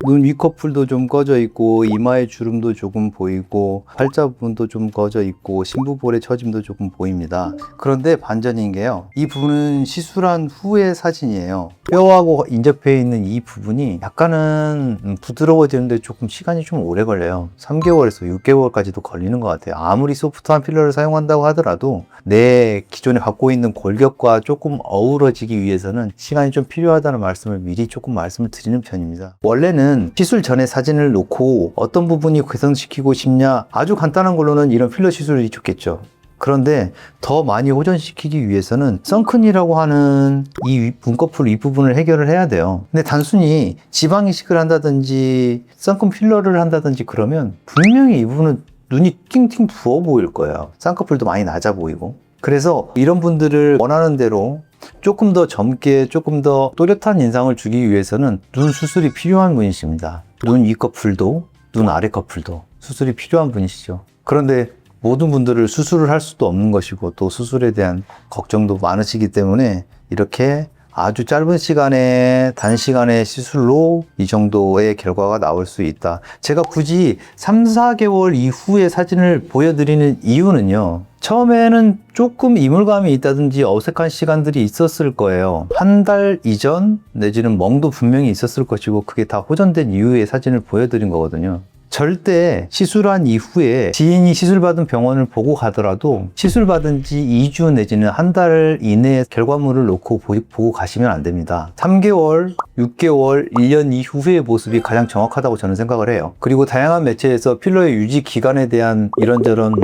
눈 위커플도 좀 꺼져 있고 이마의 주름도 조금 보이고 팔자 부분도 좀 꺼져 있고 심부볼의 처짐도 조금 보입니다. 그런데 반전인 게요, 이 부분은 시술한 후의 사진이에요. 뼈하고 인접해 있는 이 부분이 약간은 부드러워지는데 조금 시간이 좀 오래 걸려요. 3개월에서 6개월까지도 걸리는 것 같아요. 아무리 소프트한 필러를 사용한다고 하더라도 내 기존에 갖고 있는 골격과 조금 어우러지기 위해서는 시간이 좀 필요하다는 말씀을 미리 조금 말씀을 드리는 편입니다. 원래는 시술 전에 사진을 놓고 어떤 부분이 개선시키고 싶냐, 아주 간단한 걸로는 이런 필러 시술이 좋겠죠. 그런데 더 많이 호전시키기 위해서는 선큰이라고 하는 이 눈꺼풀 윗부분을 해결을 해야 돼요. 근데 단순히 지방 이식을 한다든지 선큰 필러를 한다든지 그러면 분명히 이 부분은 눈이 팅팅 부어 보일 거예요. 쌍꺼풀도 많이 낮아 보이고. 그래서 이런 분들을 원하는 대로 조금 더 젊게, 조금 더 또렷한 인상을 주기 위해서는 눈 수술이 필요한 분이십니다. 눈 윗꺼풀도, 눈 아랫꺼풀도 수술이 필요한 분이시죠. 그런데 모든 분들을 수술을 할 수도 없는 것이고 또 수술에 대한 걱정도 많으시기 때문에 이렇게 아주 짧은 시간에 단시간에 시술로 이 정도의 결과가 나올 수 있다. 제가 굳이 3, 4개월 이후의 사진을 보여드리는 이유는요, 처음에는 조금 이물감이 있다든지 어색한 시간들이 있었을 거예요. 한 달 이전 내지는 멍도 분명히 있었을 것이고 그게 다 호전된 이후의 사진을 보여드린 거거든요. 절대 시술한 이후에 지인이 시술받은 병원을 보고 가더라도 시술받은 지 2주 내지는 한 달 이내에 결과물을 놓고 보고 가시면 안 됩니다. 3개월, 6개월, 1년 이후의 모습이 가장 정확하다고 저는 생각을 해요. 그리고 다양한 매체에서 필러의 유지 기간에 대한 이런저런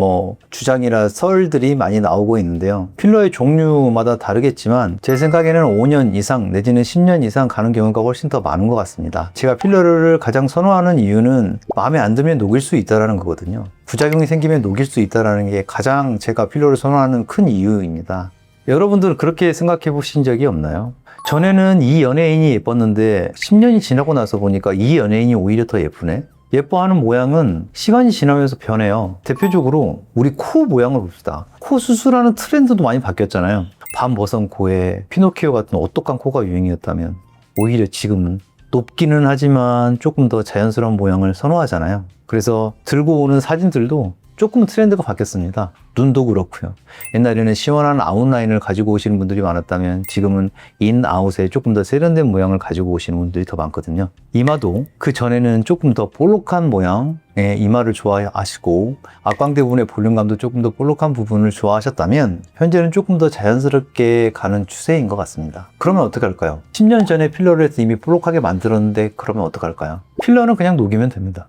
주장이나 썰들이 많이 나오고 있는데요. 필러의 종류마다 다르겠지만 제 생각에는 5년 이상 내지는 10년 이상 가는 경우가 훨씬 더 많은 것 같습니다. 제가 필러를 가장 선호하는 이유는 마음에 안 들면 녹일 수 있다는 거거든요. 부작용이 생기면 녹일 수 있다는 게 가장 제가 필러를 선호하는 큰 이유입니다. 여러분들은 그렇게 생각해 보신 적이 없나요? 전에는 이 연예인이 예뻤는데 10년이 지나고 나서 보니까 이 연예인이 오히려 더 예쁘네? 예뻐하는 모양은 시간이 지나면서 변해요. 대표적으로 우리 코 모양을 봅시다. 코 수술하는 트렌드도 많이 바뀌었잖아요. 반버선 코에 피노키오 같은 오똑한 코가 유행이었다면 오히려 지금은 높기는 하지만 조금 더 자연스러운 모양을 선호하잖아요. 그래서 들고 오는 사진들도 조금 트렌드가 바뀌었습니다. 눈도 그렇고요. 옛날에는 시원한 아웃라인을 가지고 오시는 분들이 많았다면 지금은 인아웃에 조금 더 세련된 모양을 가지고 오시는 분들이 더 많거든요. 이마도 그 전에는 조금 더 볼록한 모양의 이마를 좋아하시고 앞광대 부분의 볼륨감도 조금 더 볼록한 부분을 좋아하셨다면 현재는 조금 더 자연스럽게 가는 추세인 것 같습니다. 그러면 어떡할까요? 10년 전에 필러를 해서 이미 볼록하게 만들었는데 그러면 어떡할까요? 필러는 그냥 녹이면 됩니다.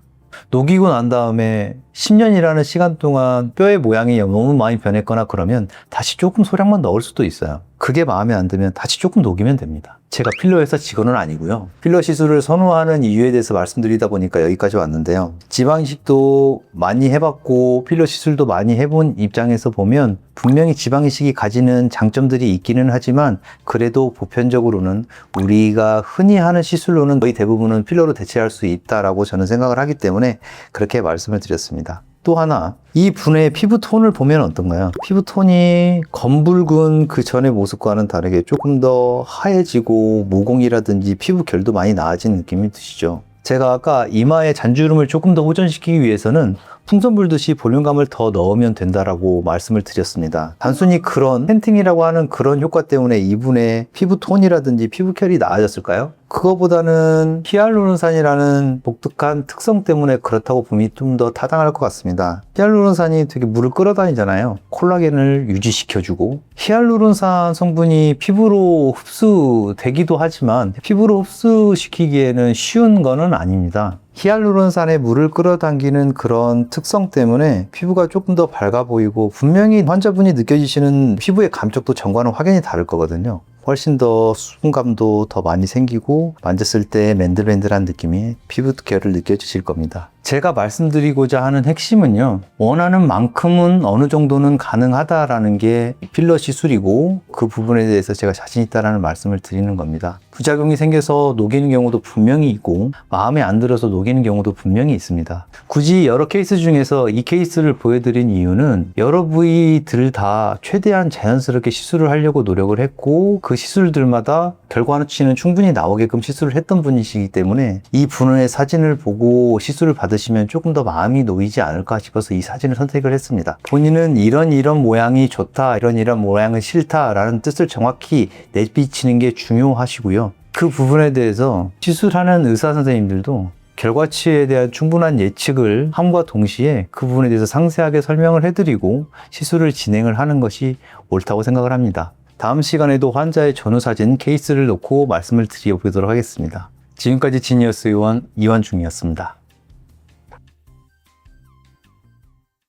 녹이고 난 다음에 10년이라는 시간 동안 뼈의 모양이 너무 많이 변했거나 그러면 다시 조금 소량만 넣을 수도 있어요. 그게 마음에 안 들면 다시 조금 녹이면 됩니다. 제가 필러 회사 직원은 아니고요. 필러 시술을 선호하는 이유에 대해서 말씀드리다 보니까 여기까지 왔는데요. 지방 이식도 많이 해봤고 필러 시술도 많이 해본 입장에서 보면 분명히 지방 이식이 가지는 장점들이 있기는 하지만 그래도 보편적으로는 우리가 흔히 하는 시술로는 거의 대부분은 필러로 대체할 수 있다라고 저는 생각을 하기 때문에 그렇게 말씀을 드렸습니다. 또 하나, 이 분의 피부톤을 보면 어떤가요? 피부톤이 검붉은 그 전의 모습과는 다르게 조금 더 하얘지고 모공이라든지 피부 결도 많이 나아진 느낌이 드시죠? 제가 아까 이마의 잔주름을 조금 더 호전시키기 위해서는 풍선 불듯이 볼륨감을 더 넣으면 된다라고 말씀을 드렸습니다. 단순히 그런 팬팅이라고 하는 그런 효과 때문에 이분의 피부톤이라든지 피부결이 나아졌을까요? 그거보다는 히알루론산이라는 독특한 특성 때문에 그렇다고 보면 좀 더 타당할 것 같습니다. 히알루론산이 되게 물을 끌어다니잖아요. 콜라겐을 유지시켜주고 히알루론산 성분이 피부로 흡수되기도 하지만 피부로 흡수시키기에는 쉬운 거는 아닙니다. 히알루론산에 물을 끌어당기는 그런 특성 때문에 피부가 조금 더 밝아 보이고 분명히 환자분이 느껴지시는 피부의 감촉도 전과는 확연히 다를 거거든요. 훨씬 더 수분감도 더 많이 생기고 만졌을 때 맨들맨들한 느낌이 피부 결을 느껴지실 겁니다. 제가 말씀드리고자 하는 핵심은요, 원하는 만큼은 어느 정도는 가능하다라는 게 필러 시술이고 그 부분에 대해서 제가 자신 있다라는 말씀을 드리는 겁니다. 부작용이 생겨서 녹이는 경우도 분명히 있고 마음에 안 들어서 녹이는 경우도 분명히 있습니다. 굳이 여러 케이스 중에서 이 케이스를 보여드린 이유는 여러 부위들 다 최대한 자연스럽게 시술을 하려고 노력을 했고 그 시술들마다 결과치는 충분히 나오게끔 시술을 했던 분이시기 때문에 이 분의 사진을 보고 시술을 받으시면 조금 더 마음이 놓이지 않을까 싶어서 이 사진을 선택을 했습니다. 본인은 이런 모양이 좋다, 이런 모양은 싫다라는 뜻을 정확히 내비치는 게 중요하시고요. 그 부분에 대해서 시술하는 의사 선생님들도 결과치에 대한 충분한 예측을 함과 동시에 그 부분에 대해서 상세하게 설명을 해드리고 시술을 진행을 하는 것이 옳다고 생각을 합니다. 다음 시간에도 환자의 전후 사진 케이스를 놓고 말씀을 드려보도록 하겠습니다. 지금까지 지니어스 의원 이완중이었습니다.